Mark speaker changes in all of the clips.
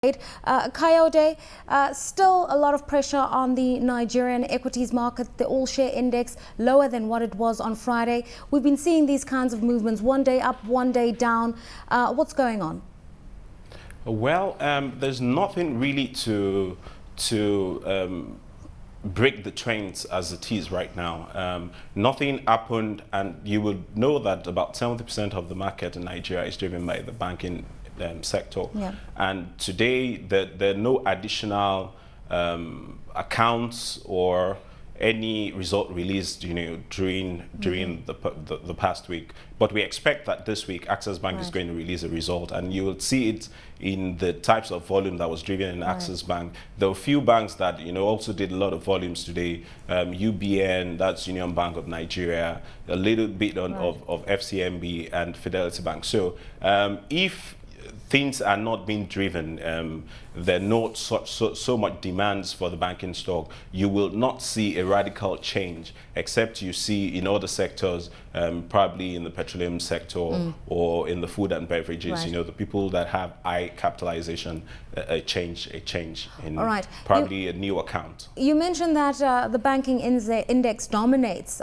Speaker 1: Kayode, still a lot of pressure on the Nigerian equities market, the all-share index lower than what it was on Friday. We've been seeing these kinds of movements, one day up, one day down. What's going on?
Speaker 2: Well, there's nothing really to break the trends as it is right now. Nothing happened, and you would know that about 70% of the market in Nigeria is driven by the banking sector.
Speaker 1: Yeah.
Speaker 2: And today, there are no additional accounts or any result released, during the past week. But we expect that this week, Access Bank is going to release a result, and you will see it in the types of volume that was driven in Access Bank. There were a few banks that also did a lot of volumes today. UBN, that's Union Bank of Nigeria, a little bit of FCMB and Fidelity Bank. So if things are not being driven, there are not so much demands for the banking stock, you will not see a radical change, except you see in other sectors, probably in the petroleum sector or in the food and beverages, the people that have high capitalization, a change in probably a new account.
Speaker 1: You mentioned that the banking index dominates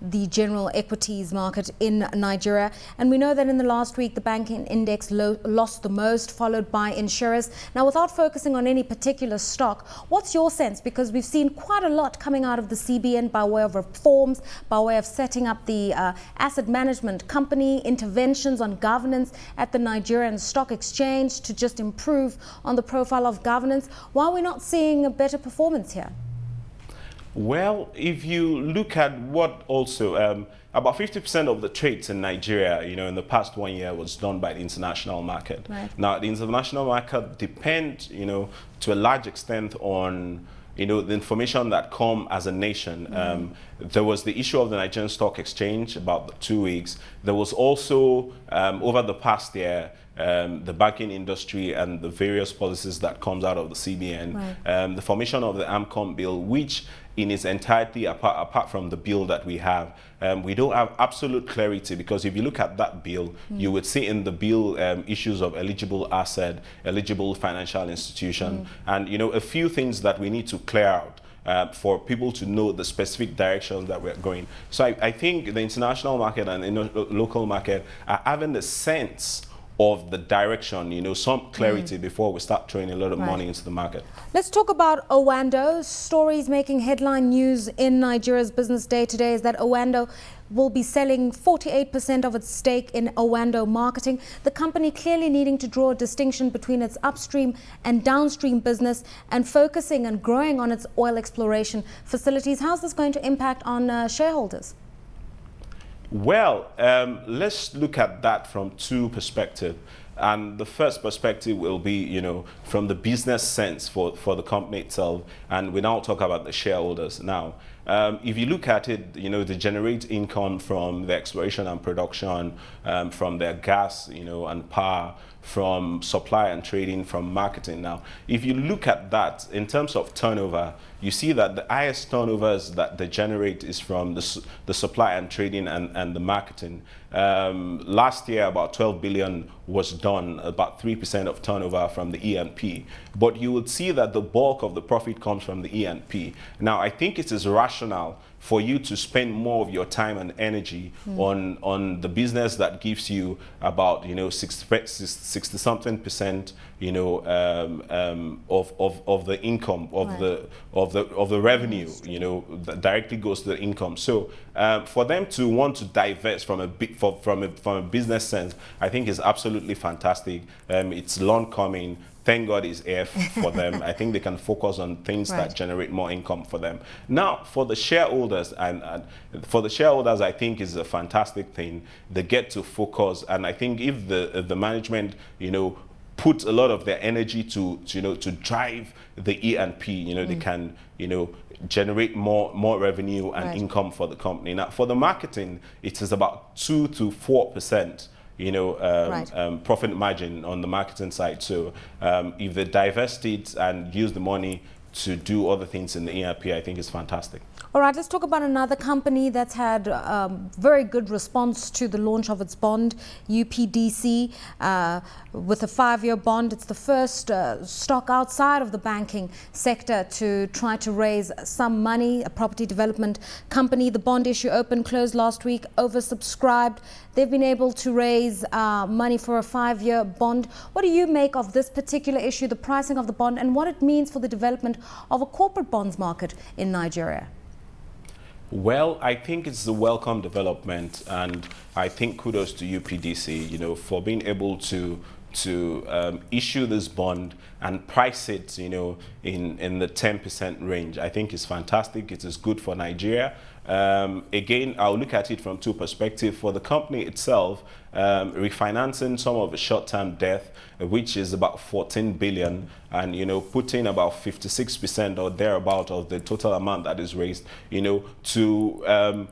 Speaker 1: the general equities market in Nigeria, and we know that in the last week the banking index lost the most, followed by insurers. Now, without focusing on any particular stock, what's your sense? Because we've seen quite a lot coming out of the CBN by way of reforms, by way of setting up the asset management company, interventions on governance at the Nigerian Stock Exchange to just improve on the profile of governance. Why are we not seeing a better performance here?
Speaker 2: Well, if you look at what also, about 50% of the trades in Nigeria, in the past 1 year was done by the international market.
Speaker 1: Right.
Speaker 2: Now, the international market depends, to a large extent on, the information that come as a nation. There was the issue of the Nigerian Stock Exchange about 2 weeks. There was also, over the past year, the banking industry and the various policies that comes out of the CBN, the formation of the AMCOM bill, which in its entirety, apart from the bill that we have, we don't have absolute clarity, because if you look at that bill, you would see in the bill issues of eligible asset, eligible financial institution, and a few things that we need to clear out for people to know the specific direction that we're going. So I think the international market and the local market are having the sense of the direction, some clarity before we start throwing a lot of money into the market. Let's
Speaker 1: talk about Owando. Stories making headline news in Nigeria's business day today is that Owando will be selling 48% of its stake in Owando Marketing, the company clearly needing to draw a distinction between its upstream and downstream business and focusing and growing on its oil exploration facilities. How's this going to impact on shareholders?
Speaker 2: Well, let's look at that from two perspectives. And the first perspective will be, from the business sense for the company itself. And we now talk about the shareholders. Now, if you look at it, they generate income from the exploration and production, from their gas, and power, from supply and trading, from marketing. Now, if you look at that in terms of turnover, you see that the highest turnovers that they generate is from the supply and trading and the marketing. Last year, about 12 billion was done, about 3% of turnover from the E&P. But you would see that the bulk of the profit comes from the E&P. Now, I think it is rational for you to spend more of your time and energy on the business that gives you about 60-something% of the income of the revenue that directly goes to the income. So for them to want to divest from a business sense, I think is absolutely fantastic. It's long coming. Thank God it's here for them. I think they can focus on things that generate more income for them. Now, for the shareholders, I think is a fantastic thing. They get to focus, and I think if the management, put a lot of their energy to drive the E&P, they can, generate more revenue and income for the company. Now, for the marketing, it is about 2 to 4%. Profit margin on the marketing side. So if they divest it and use the money to do other things in the ERP, I think is fantastic.
Speaker 1: All right, let's talk about another company that's had very good response to the launch of its bond, UPDC, with a 5-year bond. It's the first stock outside of the banking sector to try to raise some money, a property development company. The bond issue opened, closed last week, oversubscribed. They've been able to raise money for a 5-year bond. What do you make of this particular issue, the pricing of the bond, and what it means for the development of a corporate bonds market in Nigeria?
Speaker 2: Well, I think it's a welcome development, and I think kudos to UPDC, for being able to issue this bond and price it, in the 10% range. I think it's fantastic. It is good for Nigeria. Again, I'll look at it from two perspectives. For the company itself, refinancing some of the short-term debt, which is about 14 billion, and putting about 56% or thereabout of the total amount that is raised, to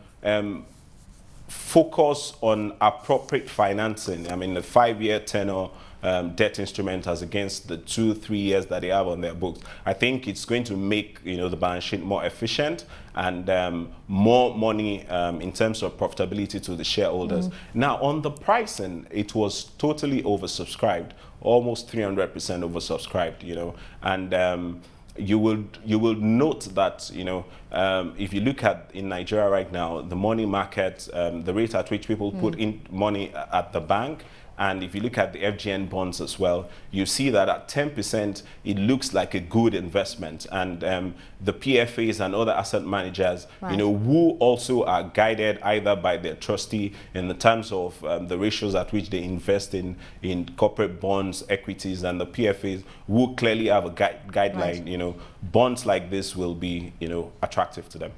Speaker 2: focus on appropriate financing. I mean, the 5-year tenor debt instrument as against the 2-3 years that they have on their books. I think it's going to make the balance sheet more efficient and more money in terms of profitability to the shareholders. Now, on the pricing, it was totally oversubscribed, almost 300% oversubscribed. And you will note that if you look at in Nigeria right now, the money market, the rate at which people put in money at the bank, and if you look at the FGN bonds as well, you see that at 10%, it looks like a good investment. And the PFAs and other asset managers, who also are guided either by their trustee in the terms of the ratios at which they invest in corporate bonds, equities, and the PFAs, who clearly have a guideline, bonds like this will be, attractive to them.